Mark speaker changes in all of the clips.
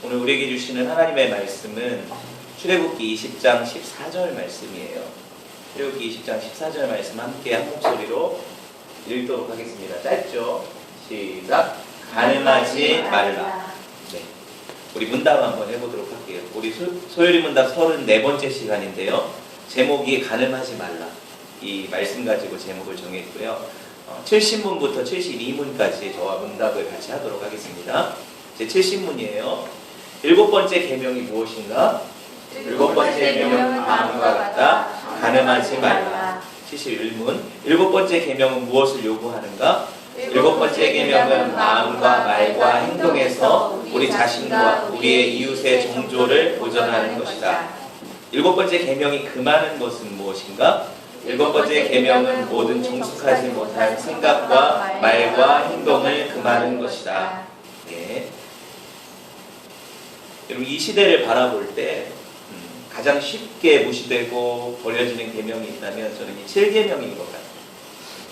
Speaker 1: 오늘 우리에게 주시는 하나님의 말씀은 출애굽기 20장 14절 말씀이에요. 출애굽기 20장 14절 말씀 함께 한 목소리로 읽도록 하겠습니다. 짧죠? 시작! 가늠하지 말라. 네. 우리 문답 한번 해보도록 할게요. 우리 소요리 문답 34번째 시간인데요. 제목이 가늠하지 말라. 이 말씀 가지고 제목을 정했고요. 70문부터 72문까지 저와 문답을 같이 하도록 하겠습니다. 제 70문이에요. 7번째 계명이 무엇인가? 7번째 계명은 다음과 같다. 가늠하지 말라. 71문. 7번째 계명은 무엇을 요구하는가? 7번째 계명은 마음과 말과 행동에서 우리 자신과 우리의 이웃의 정조를 보존하는 것이다. 7번째 계명이 금하는 것은 무엇인가? 7번째 계명은 모든 정숙하지 못한 생각과 말과 행동을 금하는 것이다. 네. 여러분, 이 시대를 바라볼 때 가장 쉽게 무시되고 버려지는 계명이 있다면 저는 이 7계명인 것 같아요.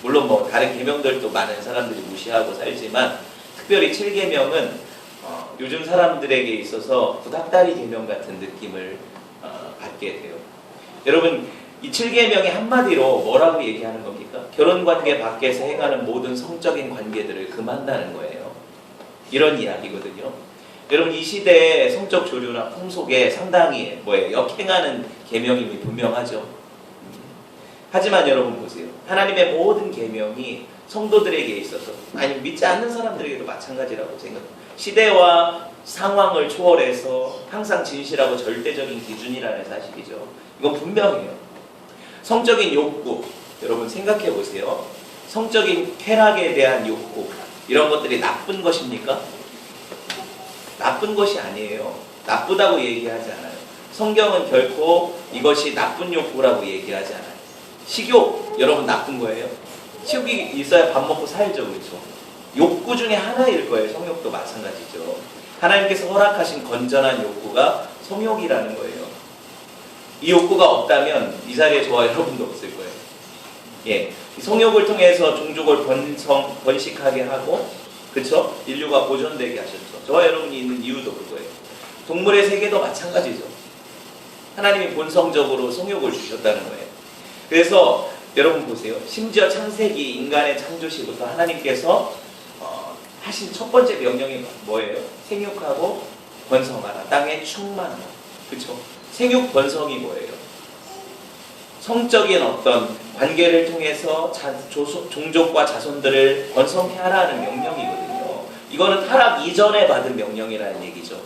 Speaker 1: 물론 뭐 다른 계명들도 많은 사람들이 무시하고 살지만 특별히 7계명은 요즘 사람들에게 있어서 구닥다리 계명 같은 느낌을 받게 돼요. 여러분, 이 7계명이 한마디로 뭐라고 얘기하는 겁니까? 결혼관계 밖에서 행하는 모든 성적인 관계들을 금한다는 거예요. 이런 이야기거든요. 여러분, 이 시대의 성적 조류나 풍속에 상당히 역행하는 계명임이 분명하죠. 하지만 여러분 보세요. 하나님의 모든 계명이 성도들에게 있어서, 아니 믿지 않는 사람들에게도 마찬가지라고 생각합니다. 시대와 상황을 초월해서 항상 진실하고 절대적인 기준이라는 사실이죠. 이건 분명해요. 성적인 욕구, 여러분 생각해 보세요. 성적인 쾌락에 대한 욕구, 이런 것들이 나쁜 것입니까? 나쁜 것이 아니에요. 나쁘다고 얘기하지 않아요. 성경은 결코 이것이 나쁜 욕구라고 얘기하지 않아요. 식욕, 여러분 나쁜 거예요? 식욕이 있어야 밥 먹고 살죠, 그렇죠? 욕구 중에 하나일 거예요. 성욕도 마찬가지죠. 하나님께서 허락하신 건전한 욕구가 성욕이라는 거예요. 이 욕구가 없다면 이 자리에 저와 여러분도 없을 거예요. 예, 성욕을 통해서 종족을 번식하게 하고, 그렇죠? 인류가 보존되게 하셨죠. 저와 여러분이 있는 이유도 그거예요. 동물의 세계도 마찬가지죠. 하나님이 본성적으로 성욕을 주셨다는 거예요. 그래서 여러분 보세요. 심지어 창세기 인간의 창조시부터 하나님께서 하신 첫 번째 명령이 뭐예요? 생육하고 번성하라. 땅에 충만하라. 그렇죠? 생육 번성이 뭐예요? 성적인 어떤 관계를 통해서 종족과 자손들을 번성케 하라는 명령이거든요. 이거는 타락 이전에 받은 명령이라는 얘기죠.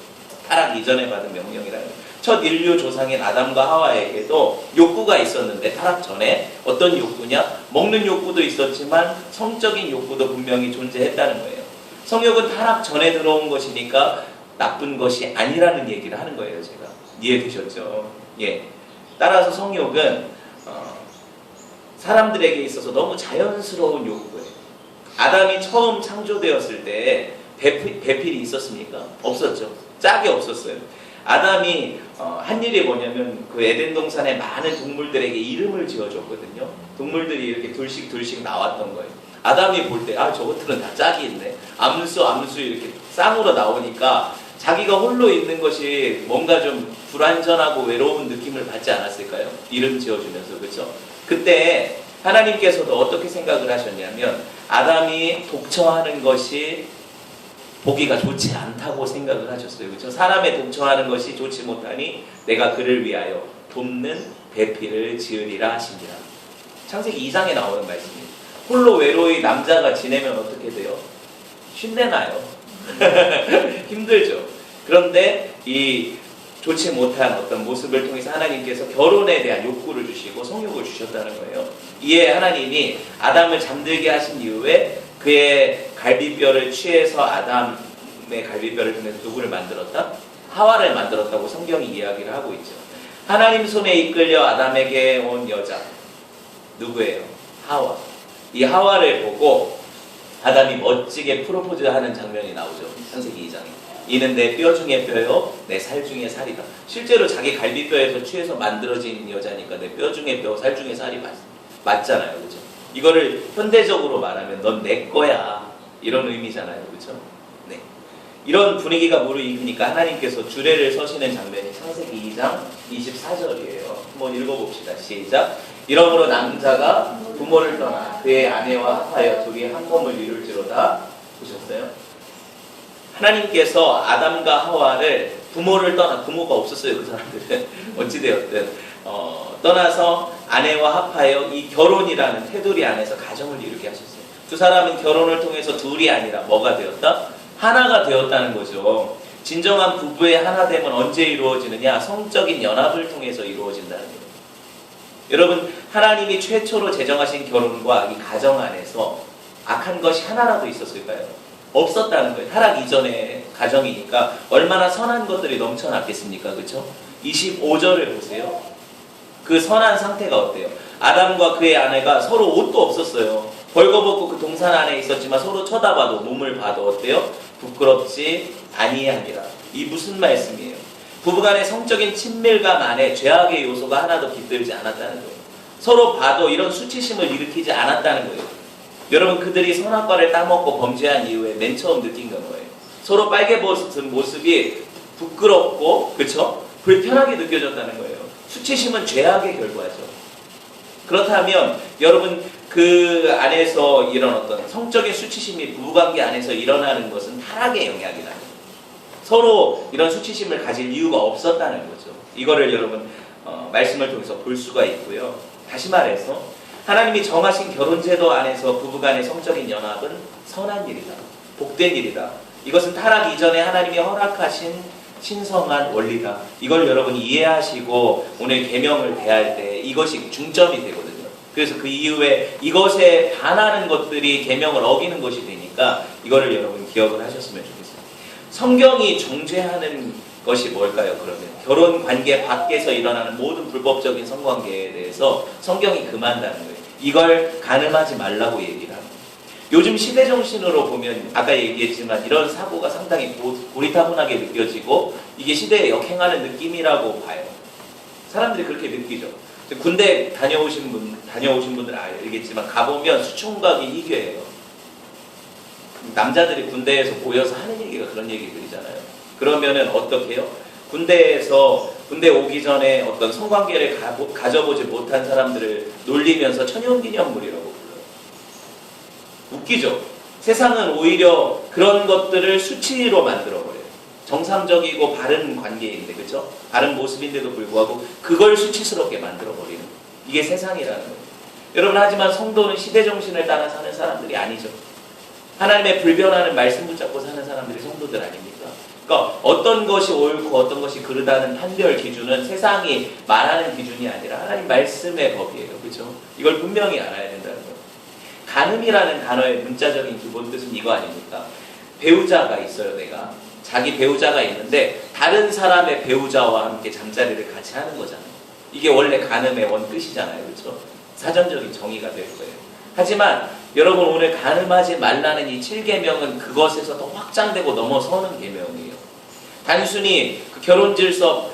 Speaker 1: 타락 이전에 받은 명령이라는 얘기죠. 첫 인류 조상인 아담과 하와에게도 욕구가 있었는데, 타락 전에 어떤 욕구냐? 먹는 욕구도 있었지만 성적인 욕구도 분명히 존재했다는 거예요. 성욕은 타락 전에 들어온 것이니까 나쁜 것이 아니라는 얘기를 하는 거예요. 제가 이해되셨죠? 예. 따라서 성욕은 사람들에게 있어서 너무 자연스러운 욕구예요. 아담이 처음 창조되었을 때 배필이 있었습니까? 없었죠. 짝이 없었어요. 아담이 한 일이 뭐냐면 그 에덴 동산에 많은 동물들에게 이름을 지어줬거든요. 동물들이 이렇게 둘씩 나왔던 거예요. 아담이 볼 때 저것들은 다 짝이 있네. 암수 이렇게 쌍으로 나오니까 자기가 홀로 있는 것이 뭔가 좀 불완전하고 외로운 느낌을 받지 않았을까요? 이름 지어주면서, 그렇죠? 그때 하나님께서도 어떻게 생각을 하셨냐면 아담이 독처하는 것이 보기가 좋지 않다고 생각을 하셨어요. 그렇죠? 사람의 독처하는 것이 좋지 못하니 내가 그를 위하여 돕는 배필을 지으리라 하시니라. 창세기 2장에 나오는 말씀입니다. 홀로 외로이 남자가 지내면 어떻게 돼요? 쉰내나요. 힘들죠. 그런데 이 좋지 못한 어떤 모습을 통해서 하나님께서 결혼에 대한 욕구를 주시고 성욕을 주셨다는 거예요. 이에 하나님이 아담을 잠들게 하신 이후에 그의 갈비뼈를 취해서 아담의 갈비뼈를 통해서 누구를 만들었다? 하와를 만들었다고 성경이 이야기를 하고 있죠. 하나님 손에 이끌려 아담에게 온 여자 누구예요? 하와. 이 하와를 보고 아담이 멋지게 프로포즈하는 장면이 나오죠. 창세기 2장에. 이는 내 뼈 중에 뼈요 내 살 중에 살이다. 실제로 자기 갈비뼈에서 취해서 만들어진 여자니까 내 뼈 중에 뼈, 살 중에 살이 맞잖아요. 그렇죠? 이거를 현대적으로 말하면 넌 내 거야. 이런 의미잖아요. 그렇죠? 네. 이런 분위기가 무르익으니까 하나님께서 주례를 서시는 장면이 창세기 2장 24절이에요. 한번 읽어봅시다. 시작. 이러므로 남자가 부모를 떠나 그의 아내와 합하여 둘이 한 몸을 이룰지로다. 보셨어요? 하나님께서 아담과 하와를 부모를 떠나, 부모가 없었어요. 그 사람들은 어찌되었든 떠나서 아내와 합하여 이 결혼이라는 테두리 안에서 가정을 이루게 하셨어요. 두 사람은 결혼을 통해서 둘이 아니라 뭐가 되었다? 하나가 되었다는 거죠. 진정한 부부의 하나됨은 언제 이루어지느냐? 성적인 연합을 통해서 이루어진다는 거예요. 여러분, 하나님이 최초로 제정하신 결혼과 이 가정 안에서 악한 것이 하나라도 있었을까요? 없었다는 거예요. 타락 이전의 가정이니까 얼마나 선한 것들이 넘쳐났겠습니까? 그렇죠? 25절을 보세요. 그 선한 상태가 어때요? 아담과 그의 아내가 서로 옷도 없었어요. 벌거벗고 그 동산 안에 있었지만 서로 쳐다봐도 몸을 봐도 어때요? 부끄럽지 아니하니라. 이 무슨 말씀이에요? 부부간의 성적인 친밀감 안에 죄악의 요소가 하나도 깃들지 않았다는 거예요. 서로 봐도 이런 수치심을 일으키지 않았다는 거예요. 여러분, 그들이 선악과를 따먹고 범죄한 이후에 맨 처음 느낀 건 뭐예요? 서로 빨개 벗은 모습이 부끄럽고, 그렇죠? 불편하게 느껴졌다는 거예요. 수치심은 죄악의 결과죠. 그렇다면 여러분, 그 안에서 이런 어떤 성적인 수치심이 부부관계 안에서 일어나는 것은 타락의 영향이다. 서로 이런 수치심을 가질 이유가 없었다는 거죠. 이거를 여러분 말씀을 통해서 볼 수가 있고요. 다시 말해서 하나님이 정하신 결혼제도 안에서 부부간의 성적인 연합은 선한 일이다. 복된 일이다. 이것은 타락 이전에 하나님이 허락하신 신성한 원리다. 이걸 여러분이 이해하시고 오늘 계명을 대할 때 이것이 중점이 되거든요. 그래서 그 이후에 이것에 반하는 것들이 계명을 어기는 것이 되니까 이거를 여러분 기억을 하셨으면 좋겠어요. 성경이 정죄하는 것이 뭘까요? 그러면 결혼 관계 밖에서 일어나는 모든 불법적인 성관계에 대해서 성경이 금한다는 거예요. 이걸 가늠하지 말라고 얘기를 합니다. 요즘 시대 정신으로 보면 아까 얘기했지만 이런 사고가 상당히 고리타분하게 느껴지고 이게 시대에 역행하는 느낌이라고 봐요. 사람들이 그렇게 느끼죠. 군대 다녀오신 분들은 알겠지만 가보면 수총각이 희귀해요. 남자들이 군대에서 모여서 하는 얘기가 그런 얘기들이잖아요. 그러면은 어떻게 해요? 군대 오기 전에 어떤 성관계를 가져보지 못한 사람들을 놀리면서 천연기념물이라고 불러요. 웃기죠? 세상은 오히려 그런 것들을 수치로 만들어버려요. 정상적이고 바른 관계인데, 그렇죠? 바른 모습인데도 불구하고 그걸 수치스럽게 만들어버리는, 이게 세상이라는 거예요. 여러분, 하지만 성도는 시대 정신을 따라 사는 사람들이 아니죠. 하나님의 불변하는 말씀 붙잡고 사는 사람들이 성도들 아닙니까? 그러니까 어떤 것이 옳고 어떤 것이 그르다는 판별 기준은 세상이 말하는 기준이 아니라 하나님 말씀의 법이에요. 그렇죠? 이걸 분명히 알아야 된다는 거예요. 간음이라는 단어의 문자적인 기본 뜻은 이거 아닙니까? 배우자가 있어요. 내가 자기 배우자가 있는데 다른 사람의 배우자와 함께 잠자리를 같이 하는 거잖아요. 이게 원래 간음의 원뜻이잖아요. 그렇죠? 사전적인 정의가 될 거예요. 하지만 여러분, 오늘 간음하지 말라는 이 7계명은 그것에서 더 확장되고 넘어서는 계명이에요. 단순히 그 결혼 질서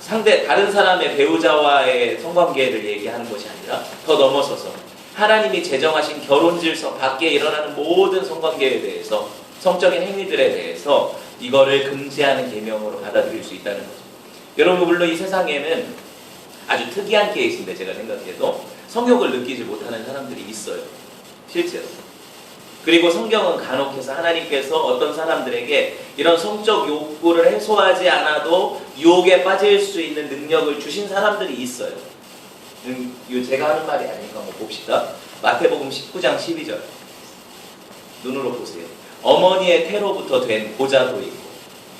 Speaker 1: 상대 다른 사람의 배우자와의 성관계를 얘기하는 것이 아니라 더 넘어서서 하나님이 제정하신 결혼 질서 밖에 일어나는 모든 성관계에 대해서, 성적인 행위들에 대해서 이거를 금지하는 계명으로 받아들일 수 있다는 거죠. 여러분, 물론 이 세상에는 아주 특이한 케이스인데 제가 생각해도 성욕을 느끼지 못하는 사람들이 있어요. 실제로. 그리고 성경은 간혹해서 하나님께서 어떤 사람들에게 이런 성적 욕구를 해소하지 않아도 유혹에 빠질 수 있는 능력을 주신 사람들이 있어요. 제가 하는 말이 아닌가 한번 봅시다. 마태복음 19장 12절. 눈으로 보세요. 어머니의 태로부터 된 고자도 있고,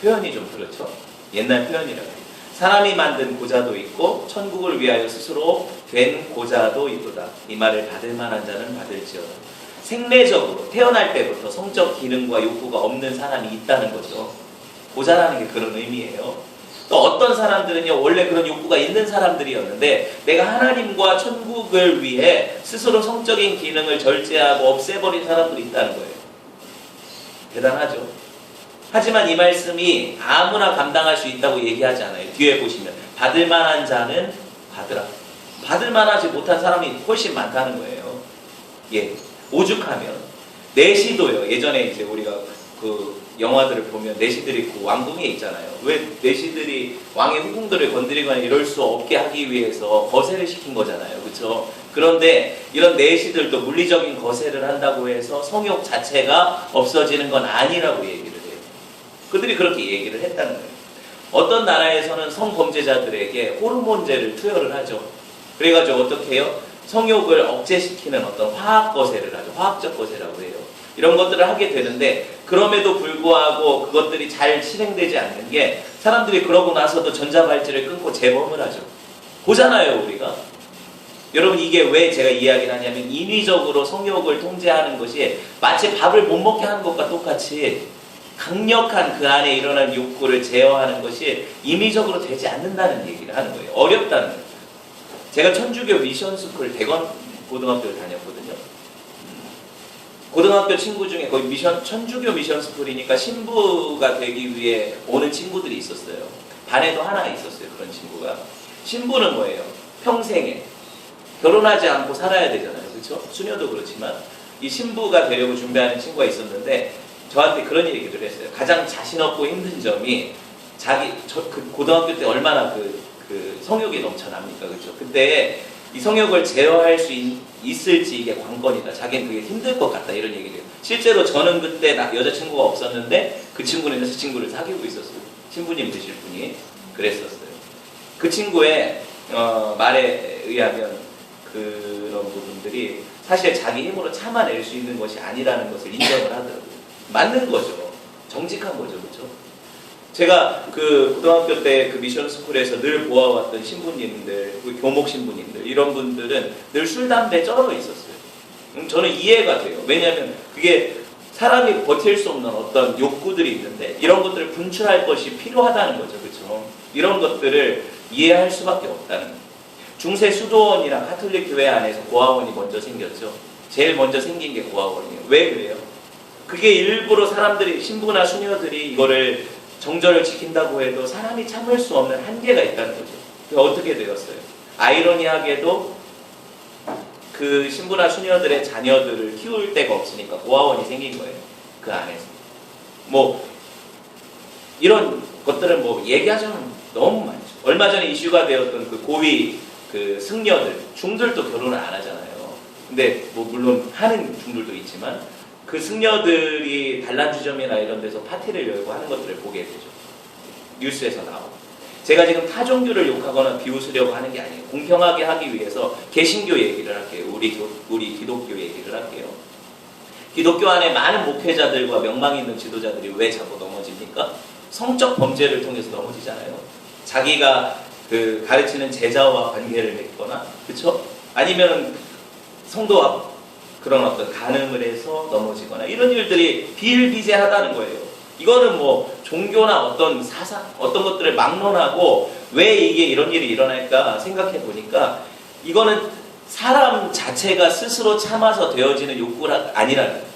Speaker 1: 표현이 좀 그렇죠? 옛날 표현이라고 해요. 사람이 만든 고자도 있고 천국을 위하여 스스로 된 고자도 있도다. 이 말을 받을 만한 자는 받을지어다. 생내적으로 태어날 때부터 성적 기능과 욕구가 없는 사람이 있다는 거죠. 고자라는 게 그런 의미예요. 또 어떤 사람들은요, 원래 그런 욕구가 있는 사람들이었는데 내가 하나님과 천국을 위해 스스로 성적인 기능을 절제하고 없애버린 사람들이 있다는 거예요. 대단하죠. 하지만 이 말씀이 아무나 감당할 수 있다고 얘기하지 않아요. 뒤에 보시면 받을 만한 자는 받으라. 받을 만하지 못한 사람이 훨씬 많다는 거예요. 예, 오죽하면 내시도요. 예전에 이제 우리가 그 영화들을 보면 내시들이 그 왕궁에 있잖아요. 왜 내시들이 왕의 후궁들을 건드리거나 이럴 수 없게 하기 위해서 거세를 시킨 거잖아요. 그렇죠? 그런데 이런 내시들도 물리적인 거세를 한다고 해서 성욕 자체가 없어지는 건 아니라고 얘기를 해요. 그들이 그렇게 얘기를 했다는 거예요. 어떤 나라에서는 성범죄자들에게 호르몬제를 투여를 하죠. 그래가지고 어떻게 해요? 성욕을 억제시키는 어떤 화학 거세를 하죠. 화학적 거세라고 해요. 이런 것들을 하게 되는데 그럼에도 불구하고 그것들이 잘 실행되지 않는 게 사람들이 그러고 나서도 전자발찌를 끊고 재범을 하죠. 보잖아요, 우리가. 여러분 이게 왜 제가 이야기를 하냐면 인위적으로 성욕을 통제하는 것이 마치 밥을 못 먹게 하는 것과 똑같이 강력한 그 안에 일어난 욕구를 제어하는 것이 임의적으로 되지 않는다는 얘기를 하는 거예요. 어렵다는 거예요. 제가 천주교 미션스쿨 대건 고등학교를 다녔거든요. 고등학교 친구 중에 거기 천주교 미션스쿨이니까 신부가 되기 위해 오는 친구들이 있었어요. 반에도 하나 있었어요. 그런 친구가. 신부는 뭐예요? 평생에 결혼하지 않고 살아야 되잖아요. 그렇죠? 수녀도 그렇지만 이 신부가 되려고 준비하는 친구가 있었는데 저한테 그런 얘기를 했어요. 가장 자신 없고 힘든 점이 그 고등학교 때 얼마나 그 성욕이 넘쳐납니까? 그렇죠? 그때 이 성욕을 제어할 수 있을지 이게 관건이다. 자기는 그게 힘들 것 같다. 이런 얘기를 해요. 실제로 저는 그때 여자친구가 없었는데 그 친구는 여자친구를 사귀고 있었어요. 신부님 되실 분이 그랬었어요. 그 친구의 말에 의하면 그런 부분들이 사실 자기 힘으로 참아낼 수 있는 것이 아니라는 것을 인정을 하더라고요. 맞는 거죠. 정직한 거죠. 그렇죠? 제가 그 고등학교 때 그 미션스쿨에서 늘 보아왔던 신부님들, 그 교목 신부님들 이런 분들은 늘 술, 담배 쩔어 있었어요. 저는 이해가 돼요. 왜냐하면 그게 사람이 버틸 수 없는 어떤 욕구들이 있는데 이런 것들을 분출할 것이 필요하다는 거죠. 그렇죠? 이런 것들을 이해할 수밖에 없다는 거예요. 중세 수도원이랑 카톨릭 교회 안에서 고아원이 먼저 생겼죠. 제일 먼저 생긴 게 고아원이에요. 왜 그래요? 그게 일부러 사람들이 신부나 수녀들이 이거를 정절을 지킨다고 해도 사람이 참을 수 없는 한계가 있다는 거죠. 어떻게 되었어요? 아이러니하게도 그 신부나 수녀들의 자녀들을 키울 데가 없으니까 고아원이 생긴 거예요. 그 안에서. 뭐 이런 것들은 뭐 얘기하자면 너무 많죠. 얼마 전에 이슈가 되었던 그 고위 그 승려들, 중들도 결혼을 안 하잖아요. 근데 뭐 물론 하는 중들도 있지만 그 승려들이 단란주점이나 이런 데서 파티를 열고 하는 것들을 보게 되죠. 뉴스에서 나오고. 제가 지금 타종교를 욕하거나 비웃으려고 하는 게 아니에요. 공평하게 하기 위해서 개신교 얘기를 할게요. 우리 기독교 얘기를 할게요. 기독교 안에 많은 목회자들과 명망 있는 지도자들이 왜 자꾸 넘어집니까? 성적 범죄를 통해서 넘어지잖아요. 자기가 그 가르치는 제자와 관계를 맺거나, 그렇죠? 아니면 성도와 그런 어떤 간음을 해서 넘어지거나 이런 일들이 비일비재하다는 거예요. 이거는 뭐 종교나 어떤 사상, 어떤 것들을 막론하고 왜 이게 이런 일이 일어날까 생각해 보니까 이거는 사람 자체가 스스로 참아서 되어지는 욕구가 아니라는 거예요.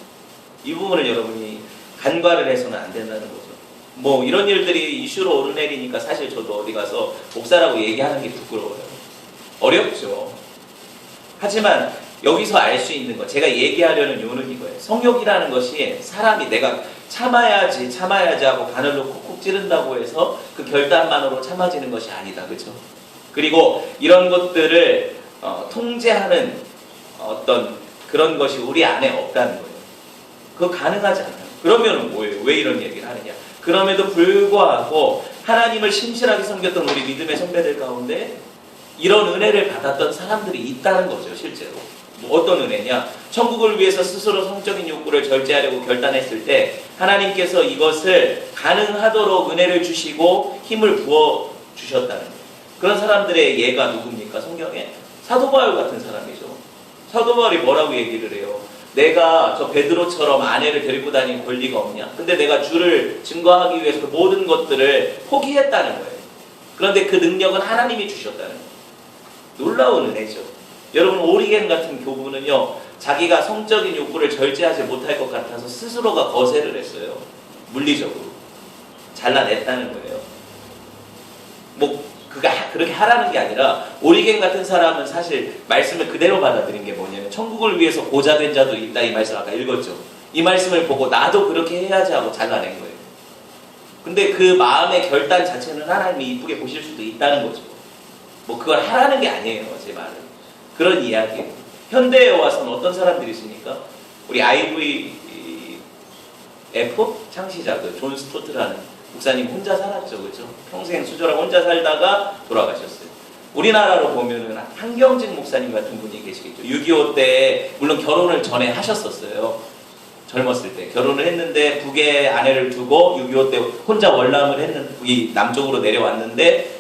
Speaker 1: 이 부분을 여러분이 간과를 해서는 안 된다는 거죠. 뭐 이런 일들이 이슈로 오르내리니까 사실 저도 어디 가서 목사라고 얘기하는 게 부끄러워요. 어렵죠. 하지만 여기서 알 수 있는 것, 제가 얘기하려는 이유는 이거예요. 성욕이라는 것이 사람이 내가 참아야지 하고 바늘로 콕콕 찌른다고 해서 그 결단만으로 참아지는 것이 아니다. 그렇죠? 그리고 이런 것들을 통제하는 어떤 그런 것이 우리 안에 없다는 거예요. 그거 가능하지 않아요. 그러면 뭐예요? 왜 이런 얘기를 하느냐? 그럼에도 불구하고 하나님을 신실하게 섬겼던 우리 믿음의 선배들 가운데 이런 은혜를 받았던 사람들이 있다는 거죠. 실제로. 뭐 어떤 은혜냐? 천국을 위해서 스스로 성적인 욕구를 절제하려고 결단했을 때 하나님께서 이것을 가능하도록 은혜를 주시고 힘을 부어주셨다는 거예요. 그런 사람들의 예가 누굽니까? 성경에? 사도 바울 같은 사람이죠. 사도 바울이 뭐라고 얘기를 해요? 내가 저 베드로처럼 아내를 데리고 다니는 권리가 없냐? 근데 내가 주를 증거하기 위해서 그 모든 것들을 포기했다는 거예요. 그런데 그 능력은 하나님이 주셨다는 거예요. 놀라운 은혜죠. 여러분 오리겐 같은 교부는요, 자기가 성적인 욕구를 절제하지 못할 것 같아서 스스로가 거세를 했어요. 물리적으로. 잘라냈다는 거예요. 뭐 그가 그렇게 하라는 게 아니라 오리겐 같은 사람은 사실 말씀을 그대로 받아들인 게 뭐냐면 천국을 위해서 고자된 자도 있다 이 말씀 아까 읽었죠. 이 말씀을 보고 나도 그렇게 해야지 하고 잘라낸 거예요. 근데 그 마음의 결단 자체는 하나님이 이쁘게 보실 수도 있다는 거죠. 뭐 그걸 하라는 게 아니에요, 제 말은. 그런 이야기예요. 현대에 와서는 어떤 사람들이 있습니까? 우리 IVF 창시자 그 존 스토트라는 목사님 혼자 살았죠, 그렇죠? 평생 수저랑 혼자 살다가 돌아가셨어요. 우리나라로 보면은 한경직 목사님 같은 분이 계시겠죠. 6.25 때 물론 결혼을 전에 하셨었어요. 젊었을 때 결혼을 했는데 북에 아내를 두고 6.25 때 혼자 월남을 했는 이 남쪽으로 내려왔는데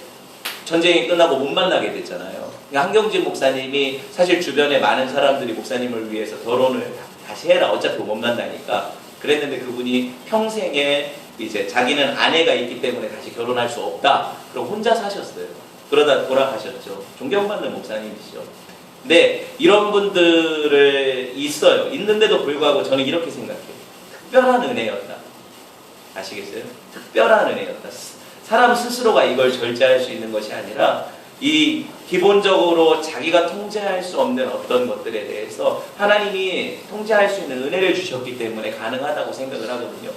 Speaker 1: 전쟁이 끝나고 못 만나게 됐잖아요. 한경직 목사님이 사실 주변에 많은 사람들이 목사님을 위해서 결혼을 다시 해라, 어차피 못 만나니까 그랬는데 그분이 평생에 이제 자기는 아내가 있기 때문에 다시 결혼할 수 없다. 그럼 혼자 사셨어요. 그러다 돌아가셨죠. 존경받는 목사님이시죠. 근데 이런 분들을 있어요. 있는데도 불구하고 저는 이렇게 생각해요. 특별한 은혜였다. 아시겠어요? 특별한 은혜였다. 사람 스스로가 이걸 절제할 수 있는 것이 아니라 이 기본적으로 자기가 통제할 수 없는 어떤 것들에 대해서 하나님이 통제할 수 있는 은혜를 주셨기 때문에 가능하다고 생각을 하거든요.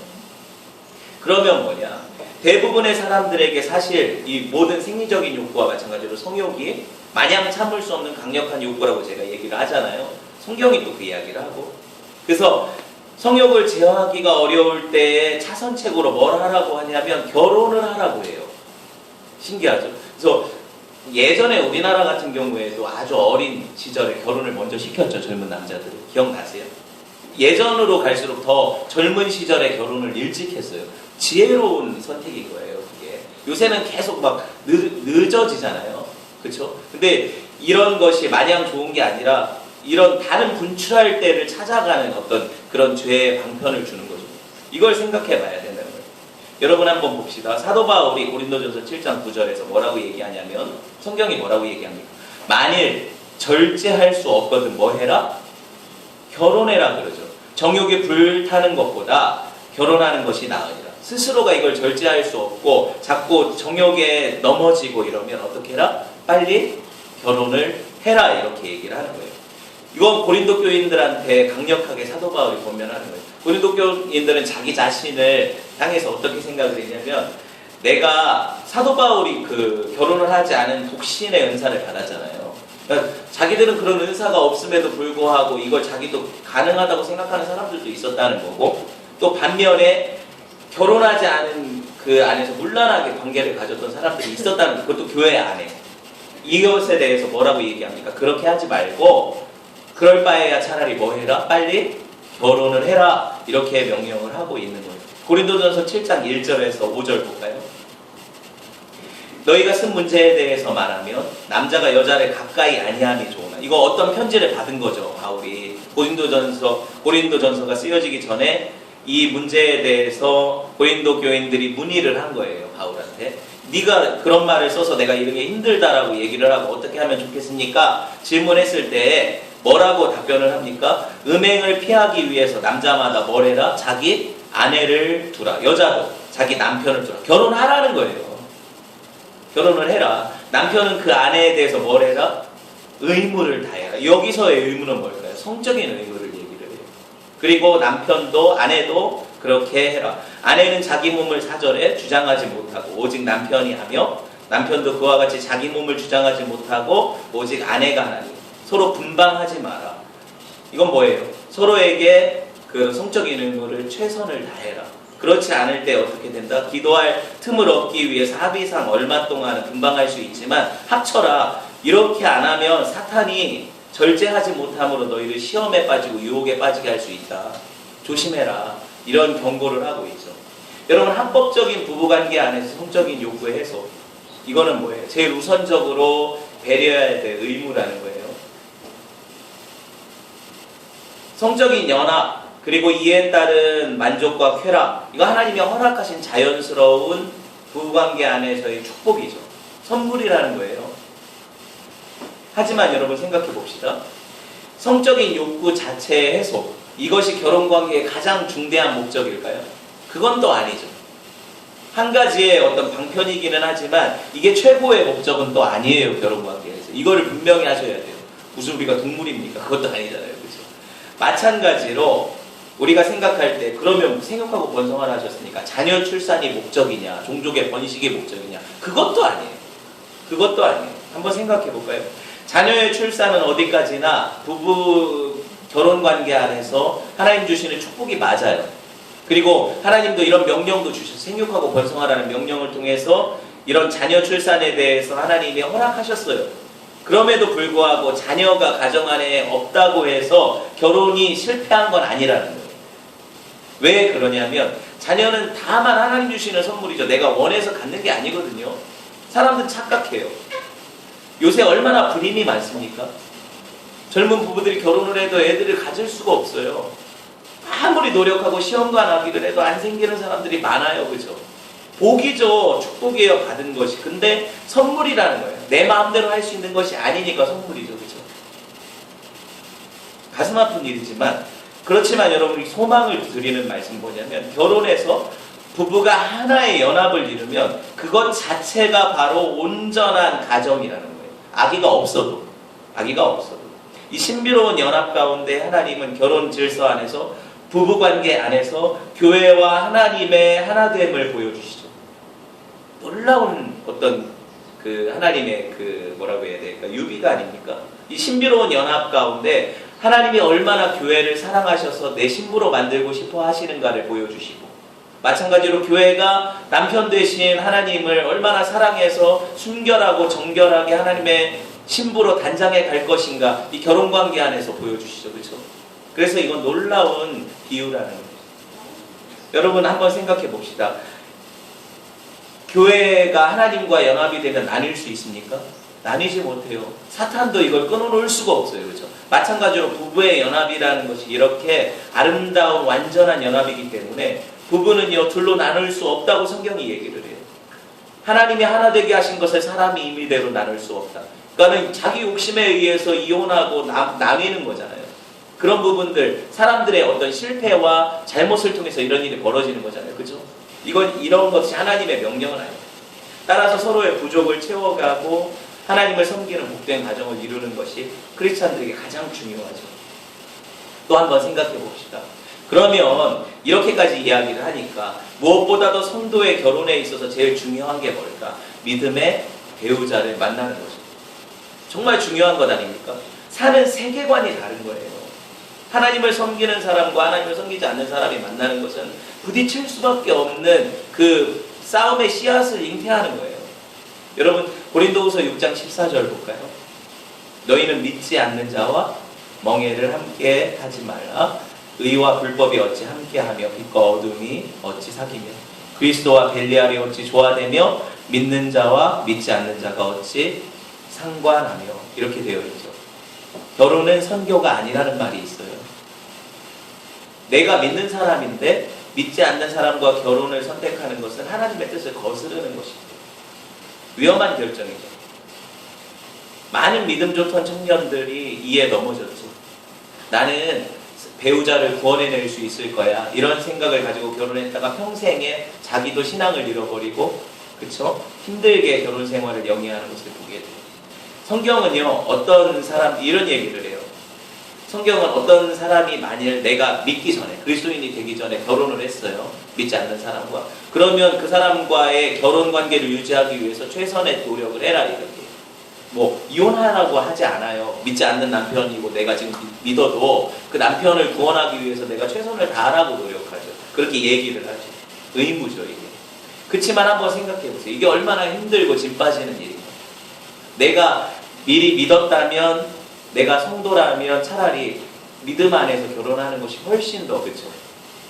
Speaker 1: 그러면 뭐냐? 대부분의 사람들에게 사실 이 모든 생리적인 욕구와 마찬가지로 성욕이 마냥 참을 수 없는 강력한 욕구라고 제가 얘기를 하잖아요. 성경이 또 그 이야기를 하고. 그래서 성욕을 제어하기가 어려울 때에 차선책으로 뭘 하라고 하냐면 결혼을 하라고 해요. 신기하죠? 그래서 예전에 우리나라 같은 경우에도 아주 어린 시절에 결혼을 먼저 시켰죠. 젊은 남자들을. 기억나세요? 예전으로 갈수록 더 젊은 시절에 결혼을 일찍 했어요. 지혜로운 선택인 거예요, 그게. 요새는 계속 막 늦어지잖아요. 그렇죠? 근데 이런 것이 마냥 좋은 게 아니라 이런 다른 분출할 때를 찾아가는 어떤 그런 죄의 방편을 주는 거죠. 이걸 생각해 봐야 된다는 거예요. 여러분 한번 봅시다. 사도 바울이 고린도전서 7장 9절에서 뭐라고 얘기하냐면 성경이 뭐라고 얘기합니까? 만일 절제할 수 없거든 뭐 해라? 결혼해라 그러죠. 정욕에 불타는 것보다 결혼하는 것이 나으니라. 스스로가 이걸 절제할 수 없고 자꾸 정욕에 넘어지고 이러면 어떻게 해라? 빨리 결혼을 해라 이렇게 얘기를 하는 거예요. 이건 고린도 교인들한테 강력하게 사도 바울이 권면하는 거예요. 고린도 교인들은 자기 자신을 향해서 어떻게 생각을 했냐면 내가 사도 바울이 그 결혼을 하지 않은 독신의 은사를 받았잖아요. 그러니까 자기들은 그런 은사가 없음에도 불구하고 이걸 자기도 가능하다고 생각하는 사람들도 있었다는 거고 또 반면에 결혼하지 않은 그 안에서 문란하게 관계를 가졌던 사람들이 있었다는 거, 그것도 교회 안에. 이것에 대해서 뭐라고 얘기합니까? 그렇게 하지 말고 그럴 바에야 차라리 뭐 해라? 빨리 결혼을 해라. 이렇게 명령을 하고 있는 거예요. 고린도전서 7장 1절에서 5절 볼까요? 너희가 쓴 문제에 대해서 말하면 남자가 여자를 가까이 아니함이 좋으나 이거 어떤 편지를 받은 거죠. 바울이 고린도전서가 쓰여지기 전에 이 문제에 대해서 고린도 교인들이 문의를 한 거예요. 바울한테. 네가 그런 말을 써서 내가 이런 게 힘들다라고 얘기를 하고 어떻게 하면 좋겠습니까? 질문했을 때 뭐라고 답변을 합니까? 음행을 피하기 위해서 남자마다 뭘 해라? 자기 아내를 두라. 여자도 자기 남편을 두라. 결혼하라는 거예요. 결혼을 해라. 남편은 그 아내에 대해서 뭘 해라? 의무를 다해라. 여기서의 의무는 뭘까요? 성적인 의무를 얘기를 해요. 그리고 남편도 아내도 그렇게 해라. 아내는 자기 몸을 사절에 주장하지 못하고 오직 남편이 하며 남편도 그와 같이 자기 몸을 주장하지 못하고 오직 아내가 하나니 서로 분방하지 마라. 이건 뭐예요? 서로에게 그 성적인 의무를 최선을 다해라. 그렇지 않을 때 어떻게 된다? 기도할 틈을 얻기 위해서 합의상 얼마 동안은 분방할 수 있지만 합쳐라. 이렇게 안 하면 사탄이 절제하지 못함으로 너희를 시험에 빠지고 유혹에 빠지게 할 수 있다. 조심해라. 이런 경고를 하고 있죠. 여러분 합법적인 부부관계 안에서 성적인 요구의 해소. 이거는 뭐예요? 제일 우선적으로 배려해야 될 의무라는 거예요. 성적인 연합 그리고 이에 따른 만족과 쾌락 이거 하나님이 허락하신 자연스러운 부부관계 안에서의 축복이죠. 선물이라는 거예요. 하지만 여러분 생각해 봅시다. 성적인 욕구 자체의 해소 이것이 결혼관계의 가장 중대한 목적일까요? 그건 또 아니죠. 한 가지의 어떤 방편이기는 하지만 이게 최고의 목적은 또 아니에요. 결혼관계에서. 이거를 분명히 하셔야 돼요. 무슨 우리가 동물입니까? 그것도 아니잖아요. 그렇죠? 마찬가지로 우리가 생각할 때 그러면 생육하고 번성하라 하셨으니까 자녀 출산이 목적이냐, 종족의 번식이 목적이냐, 그것도 아니에요. 그것도 아니에요. 한번 생각해 볼까요? 자녀의 출산은 어디까지나 부부 결혼관계 안에서 하나님 주시는 축복이 맞아요. 그리고 하나님도 이런 명령도 주셔서 생육하고 번성하라는 명령을 통해서 이런 자녀 출산에 대해서 하나님이 허락하셨어요. 그럼에도 불구하고 자녀가 가정 안에 없다고 해서 결혼이 실패한 건 아니라는 거예요. 왜 그러냐면 자녀는 다만 하나님 주시는 선물이죠. 내가 원해서 갖는 게 아니거든요. 사람들은 착각해요. 요새 얼마나 불임이 많습니까? 젊은 부부들이 결혼을 해도 애들을 가질 수가 없어요. 아무리 노력하고 시험관하기를 해도 안 생기는 사람들이 많아요. 그죠? 복이죠. 축복이에요. 받은 것이. 근데 선물이라는 거예요. 내 마음대로 할 수 있는 것이 아니니까 선물이죠. 그죠? 가슴 아픈 일이지만 그렇지만 여러분이 소망을 드리는 말씀 뭐냐면 결혼해서 부부가 하나의 연합을 이루면 그것 자체가 바로 온전한 가정이라는 거예요. 아기가 없어도 이 신비로운 연합 가운데 하나님은 결혼 질서 안에서 부부관계 안에서 교회와 하나님의 하나됨을 보여주시죠. 놀라운 어떤 그 하나님의 그 뭐라고 해야 될까? 유비가 아닙니까? 이 신비로운 연합 가운데 하나님이 얼마나 교회를 사랑하셔서 내 신부로 만들고 싶어 하시는가를 보여주시고, 마찬가지로 교회가 남편 되신 하나님을 얼마나 사랑해서 순결하고 정결하게 하나님의 신부로 단장해 갈 것인가, 이 결혼관계 안에서 보여주시죠. 그렇죠? 그래서 이건 놀라운 비유라는 거죠. 여러분 한번 생각해 봅시다. 교회가 하나님과 연합이 되면 나뉠 수 있습니까? 나뉘지 못해요. 사탄도 이걸 끊어놓을 수가 없어요. 그렇죠? 마찬가지로 부부의 연합이라는 것이 이렇게 아름다운 완전한 연합이기 때문에 부부는요 둘로 나눌 수 없다고 성경이 얘기를 해요. 하나님이 하나 되게 하신 것을 사람이 임의대로 나눌 수 없다. 그러니까 자기 욕심에 의해서 이혼하고 나뉘는 거잖아요. 그런 부분들, 사람들의 어떤 실패와 잘못을 통해서 이런 일이 벌어지는 거잖아요. 그죠? 이런 것이 하나님의 명령은 아니에요. 따라서 서로의 부족을 채워가고 하나님을 섬기는 복된 가정을 이루는 것이 크리스찬들에게 가장 중요하죠. 또 한번 생각해 봅시다. 그러면 이렇게까지 이야기를 하니까 무엇보다도 성도의 결혼에 있어서 제일 중요한 게 뭘까? 믿음의 배우자를 만나는 것입니다. 정말 중요한 것 아닙니까? 사는 세계관이 다른 거예요. 하나님을 섬기는 사람과 하나님을 섬기지 않는 사람이 만나는 것은 부딪힐 수밖에 없는 그 싸움의 씨앗을 잉태하는 거예요. 여러분 고린도후서 6장 14절 볼까요? 너희는 믿지 않는 자와 멍에를 함께 하지 말라. 의와 불법이 어찌 함께하며 빛과 어둠이 어찌 사귀며 그리스도와 벨리알이 어찌 조화되며 믿는 자와 믿지 않는 자가 어찌 상관하며, 이렇게 되어 있죠. 결혼은 선교가 아니라는 말이 있어요. 내가 믿는 사람인데 믿지 않는 사람과 결혼을 선택하는 것은 하나님의 뜻을 거스르는 것입니다. 위험한 결정이죠. 많은 믿음 좋던 청년들이 이에 넘어졌죠. 나는 배우자를 구원해낼 수 있을 거야, 이런 생각을 가지고 결혼했다가 평생에 자기도 신앙을 잃어버리고, 그쵸? 힘들게 결혼 생활을 영위하는 것을 보게 돼요. 성경은요 어떤 사람 이런 얘기를 해요. 성경은 어떤 사람이 만일 내가 믿기 전에, 그리스도인이 되기 전에 결혼을 했어요. 믿지 않는 사람과. 그러면 그 사람과의 결혼 관계를 유지하기 위해서 최선의 노력을 해라, 이렇게. 뭐 이혼하라고 하지 않아요. 믿지 않는 남편이고 내가 지금 믿어도 그 남편을 구원하기 위해서 내가 최선을 다하라고 노력하죠. 그렇게 얘기를 하죠. 의무죠, 이게. 그렇지만 한번 생각해 보세요. 이게 얼마나 힘들고 짐 빠지는 일인가. 내가 미리 믿었다면, 내가 성도라면 차라리 믿음 안에서 결혼하는 것이 훨씬 더, 그렇죠,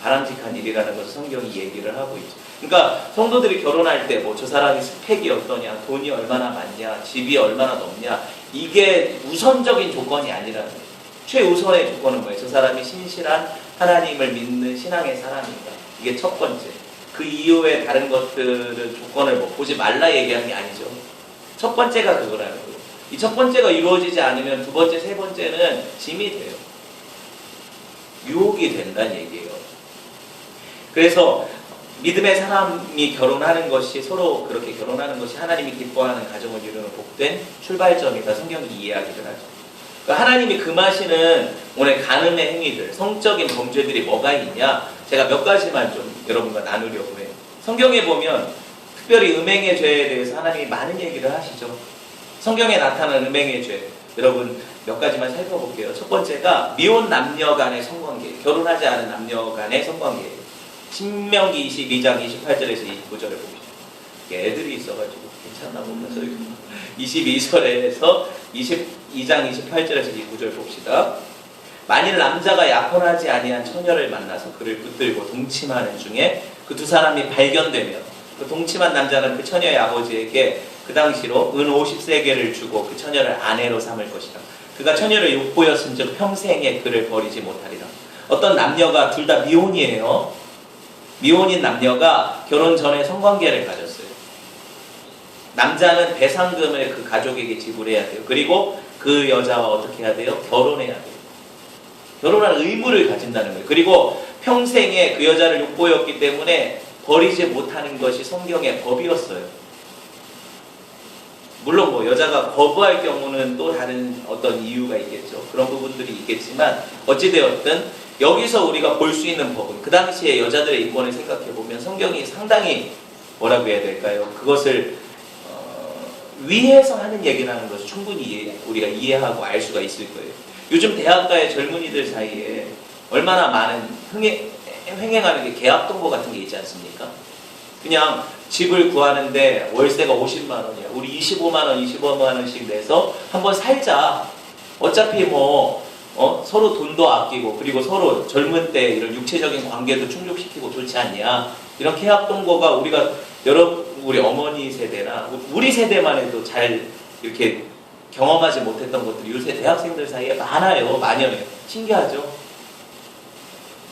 Speaker 1: 바람직한 일이라는 것을 성경이 얘기를 하고 있죠. 그러니까 성도들이 결혼할 때 뭐 저 사람이 스펙이 어떠냐, 돈이 얼마나 많냐, 집이 얼마나 높냐, 이게 우선적인 조건이 아니라는 거예요. 최우선의 조건은 뭐예요? 저 사람이 신실한 하나님을 믿는 신앙의 사람입니다. 이게 첫 번째. 그 이후에 다른 것들은 조건을 뭐 보지 말라 얘기하는 게 아니죠. 첫 번째가 그거라는 거예요. 이 첫 번째가 이루어지지 않으면 두 번째, 세 번째는 짐이 돼요. 유혹이 된다는 얘기예요. 그래서 믿음의 사람이 결혼하는 것이, 서로 그렇게 결혼하는 것이 하나님이 기뻐하는 가정을 이루는 복된 출발점이다. 성경이 이야기를 하죠. 하나님이 금하시는 오늘 간음의 행위들, 성적인 범죄들이 뭐가 있냐? 제가 몇 가지만 좀 여러분과 나누려고 해요. 성경에 보면 특별히 음행의 죄에 대해서 하나님이 많은 얘기를 하시죠. 성경에 나타난 음행의 죄, 여러분 몇 가지만 살펴볼게요. 첫 번째가 미혼 남녀 간의 성관계, 결혼하지 않은 남녀 간의 성관계예요. 신명기 22장 28절에서 29절을 봅시다. 애들이 있어가지고 괜찮나 보면서 22절에서 22장 28절에서 29절 봅시다. 만일 남자가 약혼하지 아니한 처녀를 만나서 그를 붙들고 동침하는 중에 그 두 사람이 발견되면 그 동침한 남자는 그 처녀의 아버지에게 그 당시로 은 50세겔을 주고 그 처녀를 아내로 삼을 것이다. 그가 처녀를 욕보였은즉 평생에 그를 버리지 못하리라. 어떤 남녀가 둘 다 미혼이에요. 미혼인 남녀가 결혼 전에 성관계를 가졌어요. 남자는 배상금을 그 가족에게 지불해야 돼요. 그리고 그 여자와 어떻게 해야 돼요? 결혼해야 돼요. 결혼할 의무를 가진다는 거예요. 그리고 평생에 그 여자를 욕보였기 때문에 버리지 못하는 것이 성경의 법이었어요. 물론 뭐 여자가 거부할 경우는 또 다른 어떤 이유가 있겠죠. 그런 부분들이 있겠지만 어찌되었든 여기서 우리가 볼 수 있는 법은 그 당시에 여자들의 인권을 생각해보면 성경이 상당히 뭐라고 해야 될까요? 그것을 위해서 하는 얘기라는 것을 충분히 우리가 이해하고 알 수가 있을 거예요. 요즘 대학가의 젊은이들 사이에 얼마나 많은 횡행하는 게 계약동거 같은 게 있지 않습니까? 그냥 집을 구하는데 월세가 50만 원이야. 우리 25만 원, 25만 원씩 내서 한번 살자. 어차피 서로 돈도 아끼고 그리고 서로 젊은 때 이런 육체적인 관계도 충족시키고 좋지 않냐. 이런 계약동거가 우리 어머니 세대나 우리 세대만 해도 잘 이렇게 경험하지 못했던 것들이 요새 대학생들 사이에 많아요. 만연해요. 신기하죠?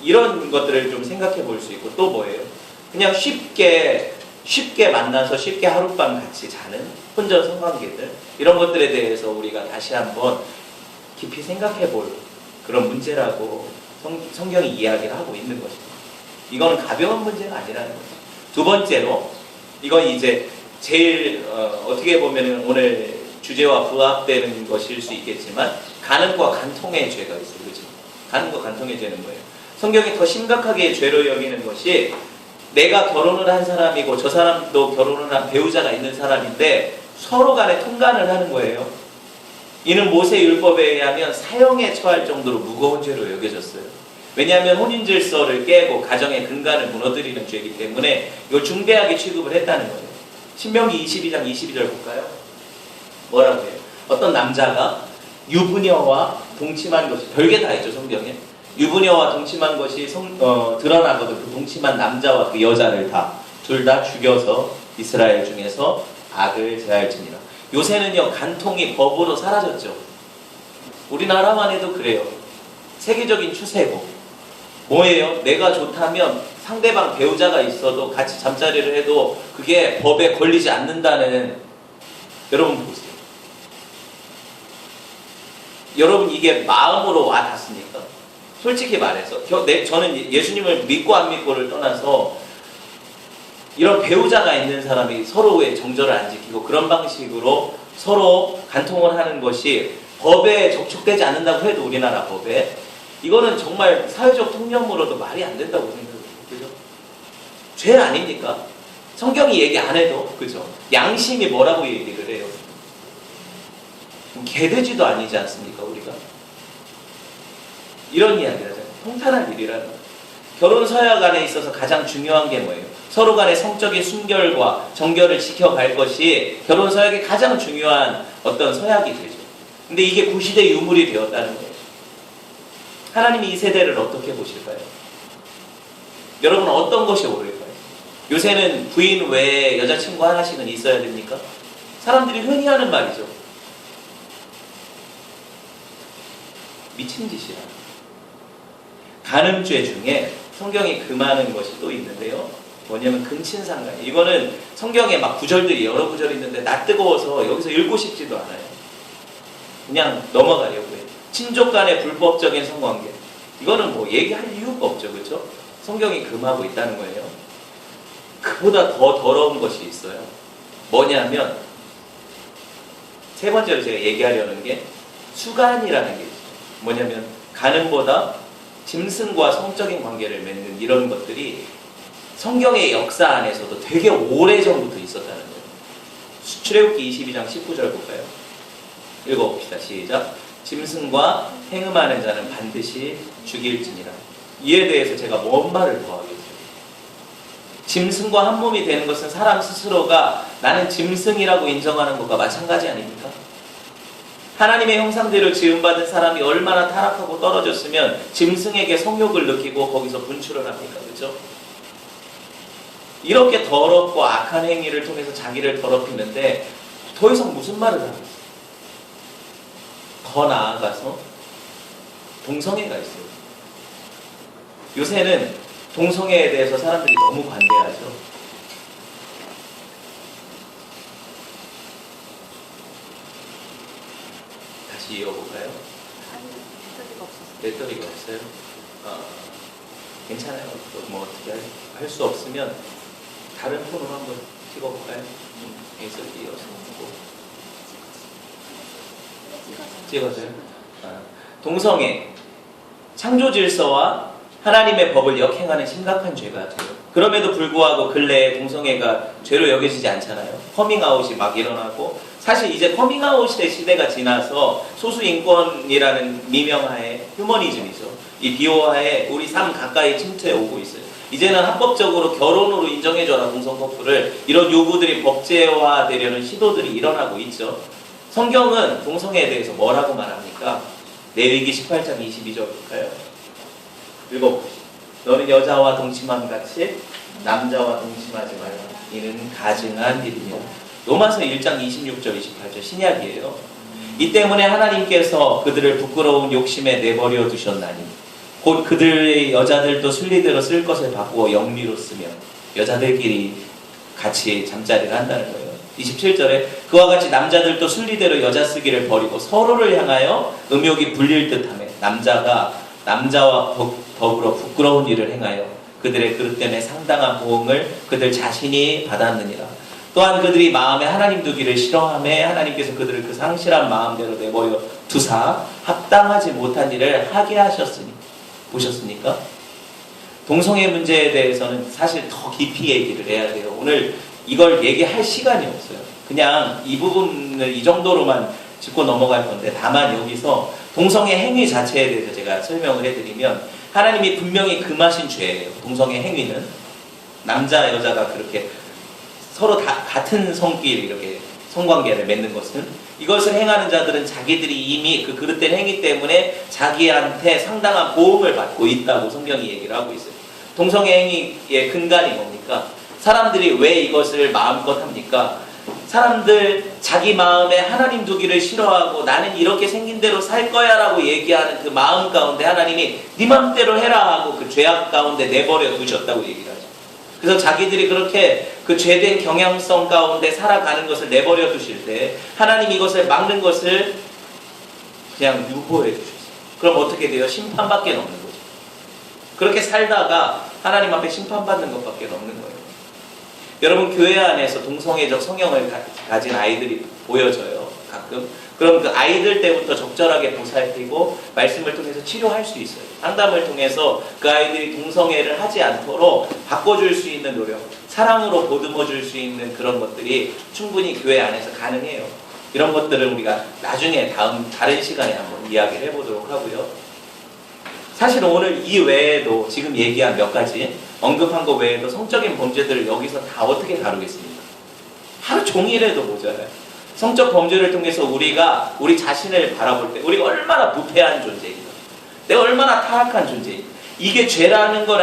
Speaker 1: 이런 것들을 좀 생각해 볼 수 있고 또 뭐예요? 그냥 쉽게 만나서 쉽게 하룻밤 같이 자는 혼전 성관계들 이런 것들에 대해서 우리가 다시 한번 깊이 생각해 볼 그런 문제라고 성경이 이야기를 하고 있는 것입니다. 이거는 가벼운 문제가 아니라는 거죠. 두 번째로 이건 이제 제일 어떻게 보면 오늘 주제와 부합되는 것일 수 있겠지만 간음과 간통의 죄가 있어요. 그렇죠? 간음과 간통의 죄는 뭐예요? 성경이 더 심각하게 죄로 여기는 것이 내가 결혼을 한 사람이고 저 사람도 결혼을 한 배우자가 있는 사람인데 서로 간에 통간을 하는 거예요. 이는 모세율법에 의하면 사형에 처할 정도로 무거운 죄로 여겨졌어요. 왜냐하면 혼인질서를 깨고 가정의 근간을 무너뜨리는 죄이기 때문에 이걸 중대하게 취급을 했다는 거예요. 신명기 22장 22절 볼까요? 뭐라고 해요? 어떤 남자가 유부녀와 동침한 것이 별게 다 있죠. 성경에. 유부녀와 동침한 것이 드러나거든. 그 동침한 남자와 그 여자를 둘 다 죽여서 이스라엘 중에서 악을 제할지니라. 요새는요 간통이 법으로 사라졌죠. 우리나라만 해도 그래요. 세계적인 추세고 뭐예요? 내가 좋다면 상대방 배우자가 있어도 같이 잠자리를 해도 그게 법에 걸리지 않는다는. 여러분 보세요. 여러분 이게 마음으로 와 닿습니까? 솔직히 말해서 저는 예수님을 믿고 안 믿고를 떠나서 이런 배우자가 있는 사람이 서로의 정절을 안 지키고 그런 방식으로 서로 간통을 하는 것이 법에 적촉되지 않는다고 해도 우리나라 법에 이거는 정말 사회적 통념으로도 말이 안 된다고 생각해요. 그죠? 죄 아닙니까? 성경이 얘기 안 해도 그죠? 양심이 뭐라고 얘기를 해요? 개돼지도 아니지 않습니까 우리가? 이런 이야기를 하잖아요. 통탄할 일이라는 거예요. 결혼 서약 안에 있어서 가장 중요한 게 뭐예요? 서로 간의 성적인 순결과 정결을 지켜갈 것이 결혼 서약의 가장 중요한 어떤 서약이 되죠. 근데 이게 구시대 유물이 되었다는 거예요. 하나님이 이 세대를 어떻게 보실까요? 여러분 어떤 것이 옳을까요? 요새는 부인 외에 여자친구 하나씩은 있어야 됩니까? 사람들이 흔히 하는 말이죠. 미친 짓이야. 간음죄 중에 성경이 금하는 것이 또 있는데요. 뭐냐면 근친상간. 이거는 성경에 막 구절들이 여러 구절이 있는데 나 뜨거워서 여기서 읽고 싶지도 않아요. 그냥 넘어가려고 해요. 친족 간의 불법적인 성관계. 이거는 뭐 얘기할 이유가 없죠. 그렇죠? 성경이 금하고 있다는 거예요. 그보다 더 더러운 것이 있어요. 뭐냐면 세 번째로 제가 얘기하려는 게 수간이라는 게 있어요. 뭐냐면 간음보다 짐승과 성적인 관계를 맺는 이런 것들이 성경의 역사 안에서도 되게 오래전부터 있었다는 거예요. 출애굽기 22장 19절 볼까요? 읽어봅시다. 시작. 짐승과 행음하는 자는 반드시 죽일지니라. 이에 대해서 제가 뭔 말을 더 하겠어요. 짐승과 한 몸이 되는 것은 사람 스스로가 나는 짐승이라고 인정하는 것과 마찬가지 아닙니까? 하나님의 형상대로 지음받은 사람이 얼마나 타락하고 떨어졌으면 짐승에게 성욕을 느끼고 거기서 분출을 합니까? 그렇죠? 이렇게 더럽고 악한 행위를 통해서 자기를 더럽히는데 더 이상 무슨 말을 하겠어요? 더 나아가서 동성애가 있어요. 요새는 동성애에 대해서 사람들이 너무 관대하죠. 다시 이어볼까요?
Speaker 2: 아니, 배터리가 없어서.
Speaker 1: 배터리가 없어요? 괜찮아요. 뭐 어떻게 할 수 없으면 다른 폰으로 한번 찍어볼까요? SSD 이어서 찍어서요? 동성애, 창조 질서와 하나님의 법을 역행하는 심각한 죄가 돼요. 그럼에도 불구하고 근래에 동성애가 죄로 여겨지지 않잖아요. 커밍아웃이 막 일어나고, 사실 이제 커밍아웃의 시대가 지나서 소수인권이라는 미명하에 휴머니즘이죠. 이 비호하에 우리 삶 가까이 침투해 오고 있어요. 이제는 합법적으로 결혼으로 인정해줘라 동성 커플을, 이런 요구들이 법제화되려는 시도들이 일어나고 있죠. 성경은 동성애에 대해서 뭐라고 말합니까? 레위기 18장 22절 볼까요? 읽어봅시다. 너는 여자와 동침함 같이 남자와 동침하지 말라. 이는 가증한 일이니라. 로마서 1장 26절 28절 신약이에요. 이 때문에 하나님께서 그들을 부끄러운 욕심에 내버려 두셨나니 곧 그들의 여자들도 순리대로 쓸 것을 바꾸어 영리로 쓰며 여자들끼리 같이 잠자리를 한다는 거예요. 27절에 그와 같이 남자들도 순리대로 여자 쓰기를 버리고 서로를 향하여 음욕이 불릴 듯하며 남자와 더불어 부끄러운 일을 행하여 그들의 그릇 때문에 상당한 보응을 그들 자신이 받았느니라. 또한 그들이 마음에 하나님 두기를 싫어하며 하나님께서 그들을 그 상실한 마음대로 내버려 두사 합당하지 못한 일을 하게 하셨으니. 보셨습니까? 동성애 문제에 대해서는 사실 더 깊이 얘기를 해야 돼요. 오늘 이걸 얘기할 시간이 없어요. 그냥 이 부분을 이 정도로만 짚고 넘어갈 건데, 다만 여기서 동성애 행위 자체에 대해서 제가 설명을 해드리면, 하나님이 분명히 금하신 죄예요. 동성애 행위는 남자 여자가 그렇게 서로 다 같은 성끼리 이렇게 성관계를 맺는 것은, 이것을 행하는 자들은 자기들이 이미 그 그릇된 행위 때문에 자기한테 상당한 보험을 받고 있다고 성경이 얘기를 하고 있어요. 동성애 행위의 근간이 뭡니까? 사람들이 왜 이것을 마음껏 합니까? 사람들 자기 마음에 하나님 두기를 싫어하고 나는 이렇게 생긴 대로 살 거야 라고 얘기하는 그 마음 가운데 하나님이 네 맘대로 해라 하고 그 죄악 가운데 내버려 두셨다고 얘기를 하죠. 그래서 자기들이 그렇게 그 죄된 경향성 가운데 살아가는 것을 내버려 두실 때 하나님 이것을 막는 것을 그냥 유보해 주셨어요. 그럼 어떻게 돼요? 심판밖에 없는 거죠. 그렇게 살다가 하나님 앞에 심판받는 것밖에 없는 거예요. 여러분, 교회 안에서 동성애적 성향을 가진 아이들이 보여져요, 가끔. 그럼 그 아이들 때부터 적절하게 보살피고 말씀을 통해서 치료할 수 있어요. 상담을 통해서 그 아이들이 동성애를 하지 않도록 바꿔줄 수 있는 노력, 사랑으로 보듬어줄 수 있는 그런 것들이 충분히 교회 안에서 가능해요. 이런 것들을 우리가 나중에 다른 시간에 한번 이야기를 해보도록 하고요. 사실 오늘 이 외에도 지금 얘기한 몇 가지 언급한 것 외에도 성적인 범죄들을 여기서 다 어떻게 다루겠습니까? 하루 종일 해도 모자라요. 성적 범죄를 통해서 우리가 우리 자신을 바라볼 때 우리가 얼마나 부패한 존재인가, 내가 얼마나 타락한 존재인가, 이게 죄라는 걸